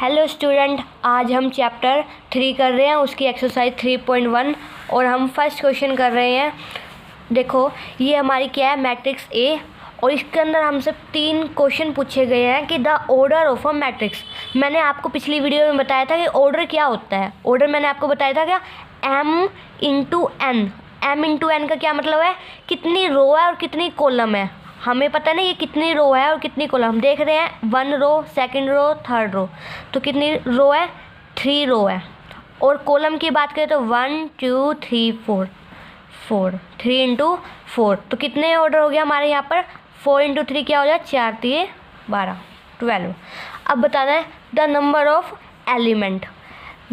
Hello student, आज हम chapter 3 कर रहे हैं, उसकी एक्सरसाइज 3.1 और हम फर्स्ट क्वेश्चन कर रहे हैं। देखो, ये हमारी क्या है, मैट्रिक्स ए, और इसके अंदर हमसे 3 क्वेश्चन पूछे गए हैं कि the order of a matrix. मैंने आपको पिछली वीडियो में बताया था कि ऑर्डर क्या होता है। ऑर्डर मैंने आपको बताया था क्या, m into n. m into n का क्या मतलब है, कितनी रो है और कितनी कॉलम है। हमें पता है ना ये कितनी रो है और कितनी कॉलम। हम देख रहे हैं 1 रो, 2nd रो, 3rd रो, तो कितनी रो है, 3 रो है। और कॉलम की बात करें तो 1 2 3 4 3 इंटू 4, तो कितने ऑर्डर हो गया हमारे यहाँ पर, 4 इंटू 3 क्या हो जाए, 4 3 12 12। अब बताना है the number of element.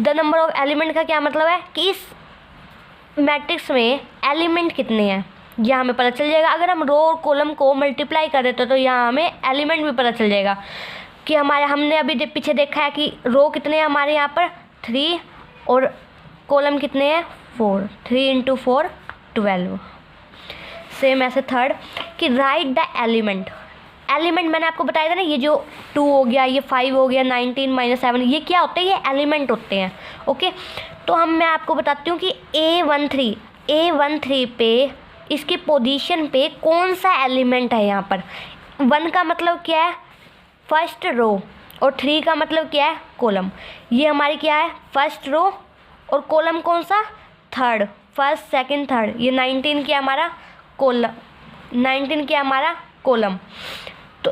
The number of element का क्या मतलब है कि इस मैट्रिक्स में एलिमेंट कितने हैं, यह हमें पता चल जाएगा। अगर हम रो और कॉलम को मल्टीप्लाई कर देते तो यहाँ हमें एलिमेंट भी पता चल जाएगा कि हमने अभी पीछे देखा है कि रो कितने हैं हमारे यहाँ पर 3 और कॉलम कितने हैं 4। 3 इंटू 4 12। सेम ऐसे थर्ड कि राइट द एलिमेंट। एलिमेंट मैंने आपको बताया था ना, ये जो 2 हो गया, ये 5 हो गया, 19 - 7, ये क्या होते हैं, ये एलिमेंट होते हैं। ओके, तो मैं आपको बताती हूँ कि A13 पे इसकी पोजीशन पे कौन सा एलिमेंट है। यहाँ पर 1 का मतलब क्या है, फर्स्ट रो, और 3 का मतलब क्या है, कॉलम। ये हमारी क्या है, फर्स्ट रो, और कॉलम कौन सा, 3rd, 1st 2nd 3rd। ये 19 क्या हमारा कॉलम, 19 क्या हमारा कॉलम, तो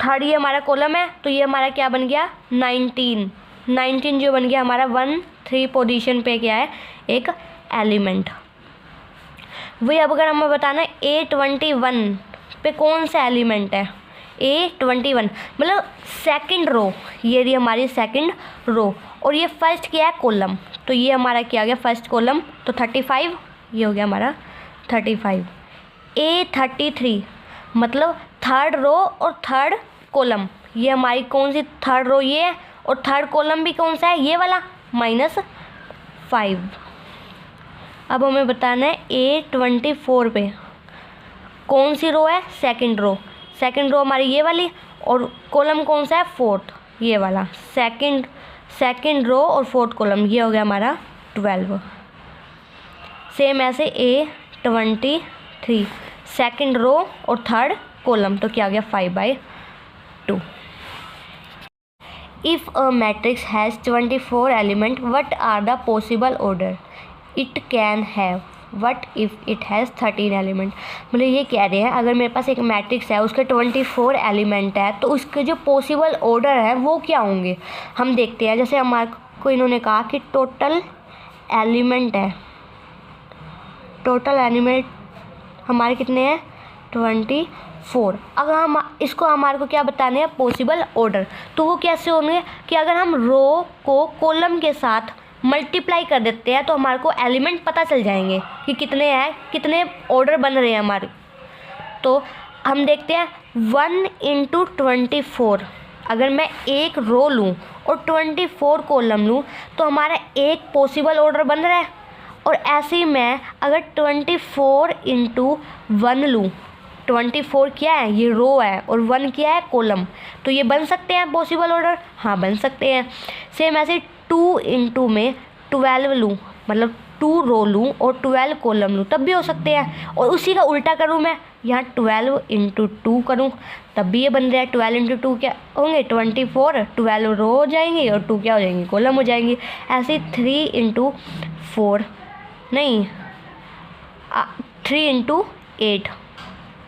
3rd ये हमारा कॉलम है, तो ये हमारा क्या बन गया 19 जो बन गया हमारा 1 3 पोजीशन पे क्या है, एक एलिमेंट। वही अब अगर हमें बताना है A21 पे कौन सा एलिमेंट है, A21 मतलब 2nd रो, ये रही हमारी 2nd रो, और ये फर्स्ट क्या है, कॉलम, तो ये हमारा क्या हो गया, फर्स्ट कॉलम, तो 35, ये हो गया हमारा 35। A33 मतलब 3rd रो और 3rd कॉलम, ये हमारी कौन सी 3rd रो ये है, और 3rd कॉलम भी कौन सा है, ये वाला -5। अब हमें बताना है A24 पे कौन सी रो है, 2nd रो। 2nd रो हमारी ये वाली, और कॉलम कौन सा है, 4th, ये वाला। 2nd रो और 4th कॉलम, ये हो गया हमारा 12। सेम ऐसे A23 2nd रो और 3rd कॉलम, तो क्या हो गया 5/2। If a matrix has 24 elements, what are the possible order it can have? What if it has 13 element. मतलब ये कह रहे हैं अगर मेरे पास एक मैट्रिक्स है, उसके 24 एलिमेंट है, तो उसके जो पॉसिबल ऑर्डर है वो क्या होंगे। हम देखते हैं, जैसे हमारे को इन्होंने कहा कि टोटल एलिमेंट है, टोटल एलिमेंट हमारे कितने हैं 24। अगर हम इसको हमारे को क्या बताने हैं, पॉसिबल ऑर्डर, तो वो कैसे होंगे कि अगर हम रो को कॉलम के साथ मल्टीप्लाई कर देते हैं तो हमारे को एलिमेंट पता चल जाएंगे कि कितने हैं, कितने ऑर्डर बन रहे हैं हमारे। तो हम देखते हैं 1 इंटू 24, अगर मैं एक रो लूँ और 24 कॉलम लूँ तो हमारा एक पॉसिबल ऑर्डर बन रहा है। और ऐसे ही मैं अगर 24 इंटू 1 लूँ, 24 क्या है, ये रो है, और 1 क्या है, कॉलम, तो ये बन सकते हैं पॉसिबल ऑर्डर, हाँ बन सकते हैं। सेम ऐसे 2 इंटू में 12 लूँ, मतलब 2 रो लूँ और 12 कॉलम लूँ, तब भी हो सकते हैं। और उसी का उल्टा करूँ मैं, यहाँ 12 इंटू 2 करूँ, तब भी ये बन रहा है। 12 इंटू 2 क्या होंगे, 24, 12 रो हो जाएंगी और 2 क्या हो जाएंगी, कॉलम हो जाएंगी। ऐसे 3 इंटू 4 नहीं, 3 इंटू 8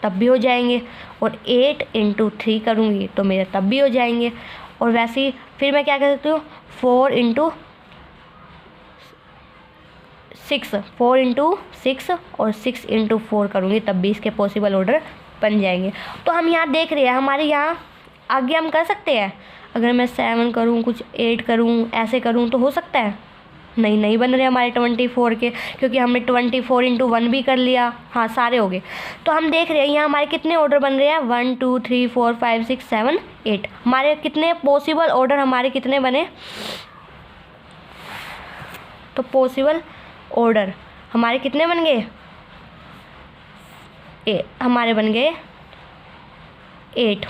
तब भी हो जाएंगे, और 8 इंटू 3 करूँगी तो मेरे तब भी हो जाएंगे। और वैसे ही फिर मैं क्या कर सकती हूँ, 4 इंटू 6 और 6 इंटू 4 करूँगी, तब भी इसके पॉसिबल ऑर्डर बन जाएंगे। तो हम यहाँ देख रहे हैं हमारे यहाँ आगे हम कर सकते हैं, अगर मैं 7 करूँ, कुछ 8 करूँ, ऐसे करूँ तो हो सकता है, नहीं बन रहे हमारे 24 के, क्योंकि हमने 24 इंटू 1 भी कर लिया, हाँ सारे हो गए। तो हम देख रहे हैं यहाँ हमारे कितने ऑर्डर बन रहे हैं, 1 2 3 4 5 6 7 8, हमारे कितने पॉसिबल ऑर्डर हमारे कितने बने। तो पॉसिबल ऑर्डर हमारे कितने बन गए, हमारे बन गए 8।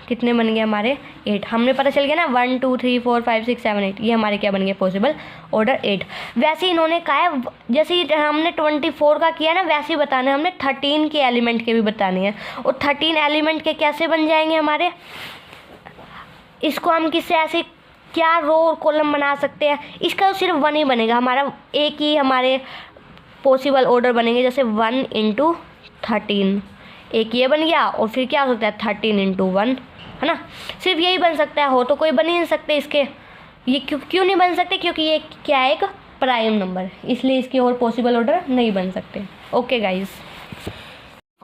कितने बन गए हमारे 8। हमने पता चल गया ना 1 2 3 4 5 6 7 8 ये हमारे क्या बन गए पॉसिबल ऑर्डर 8। वैसे इन्होंने कहा है जैसे ही हमने 24 का किया ना वैसे ही बताना है हमने 13 के एलिमेंट के भी बताने हैं। और 13 एलिमेंट के कैसे बन जाएंगे हमारे, इसको हम किससे ऐसे क्या रो और कॉलम बना सकते हैं, इसका तो सिर्फ 1 ही बनेगा हमारा, एक ही हमारे पॉसिबल ऑर्डर बनेंगे जैसे 1 × 13 एक ये बन गया और फिर क्या हो सकता है 13 × 1 है ना, सिर्फ यही बन सकता है, हो तो कोई बन ही नहीं सकते इसके। ये क्यों नहीं बन सकते, क्योंकि ये क्या है एक प्राइम नंबर, इसलिए इसके और पॉसिबल ऑर्डर नहीं बन सकते। Okay guys,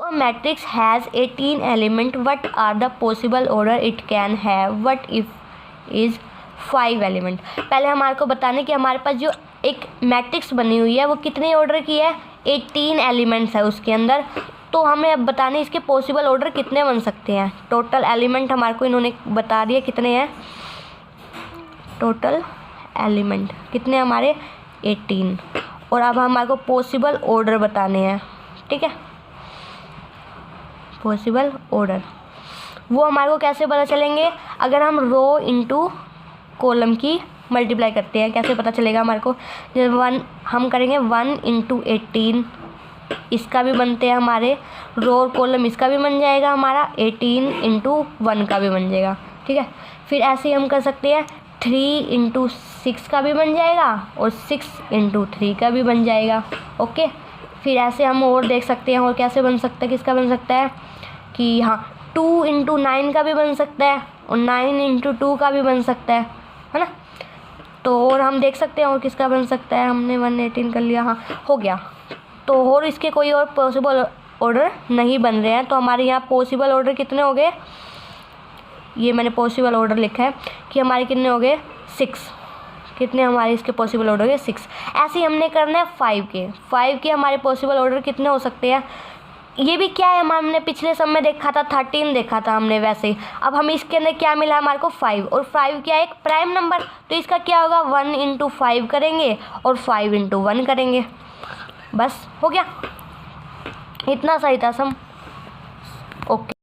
a matrix has 18 element, what are the possible order it can have, what if is 5 element। पहले हमारे को बताने कि हमारे पास जो एक मैट्रिक्स बनी हुई है वो कितने ऑर्डर की है, 18 एलिमेंट्स है उसके अंदर। तो हमें अब बताने इसके पॉसिबल ऑर्डर कितने बन सकते हैं। टोटल एलिमेंट हमारे को इन्होंने बता दिया कितने हैं, टोटल एलिमेंट कितने हमारे 18। और अब हमारे को पॉसिबल ऑर्डर बताने हैं, ठीक है। पॉसिबल ऑर्डर वो हमारे को कैसे पता चलेंगे, अगर हम रो इंटू कॉलम की मल्टीप्लाई करते हैं कैसे पता चलेगा हमारे को, जब 1 हम करेंगे 1 × 18 इसका भी बनते हैं हमारे रो और कॉलम, इसका भी बन जाएगा हमारा 18 × 1 का भी बन जाएगा, ठीक है। फिर ऐसे ही हम कर सकते हैं 3 × 6 का भी बन जाएगा और 6 × 3 का भी बन जाएगा। ओके, फिर ऐसे हम और देख सकते हैं और कैसे बन सकता है, किसका बन सकता है कि हाँ 2 × 9 का भी बन सकता है और 9 × 2 का भी बन सकता है ना। तो और हम देख सकते हैं और किसका बन सकता है, हमने 118 कर लिया, हाँ हो गया। तो और इसके कोई और पॉसिबल ऑर्डर नहीं बन रहे हैं। तो हमारे यहाँ पॉसिबल ऑर्डर कितने हो गए, ये मैंने पॉसिबल ऑर्डर लिखा है कि हमारे कितने हो गए 6, कितने हमारे इसके पॉसिबल ऑर्डर हो गए 6। ऐसे ही हमने करना है 5 के हमारे पॉसिबल ऑर्डर कितने हो सकते हैं। ये भी क्या है, हमने पिछले सब में देखा था 13 देखा था हमने, वैसे ही अब हम इसके अंदर क्या मिला हमारे को 5, और 5 क्या है एक प्राइम नंबर, तो इसका क्या होगा 1 × 5 करेंगे और 5 × 1 करेंगे, बस हो गया, इतना सही था सम। ओके।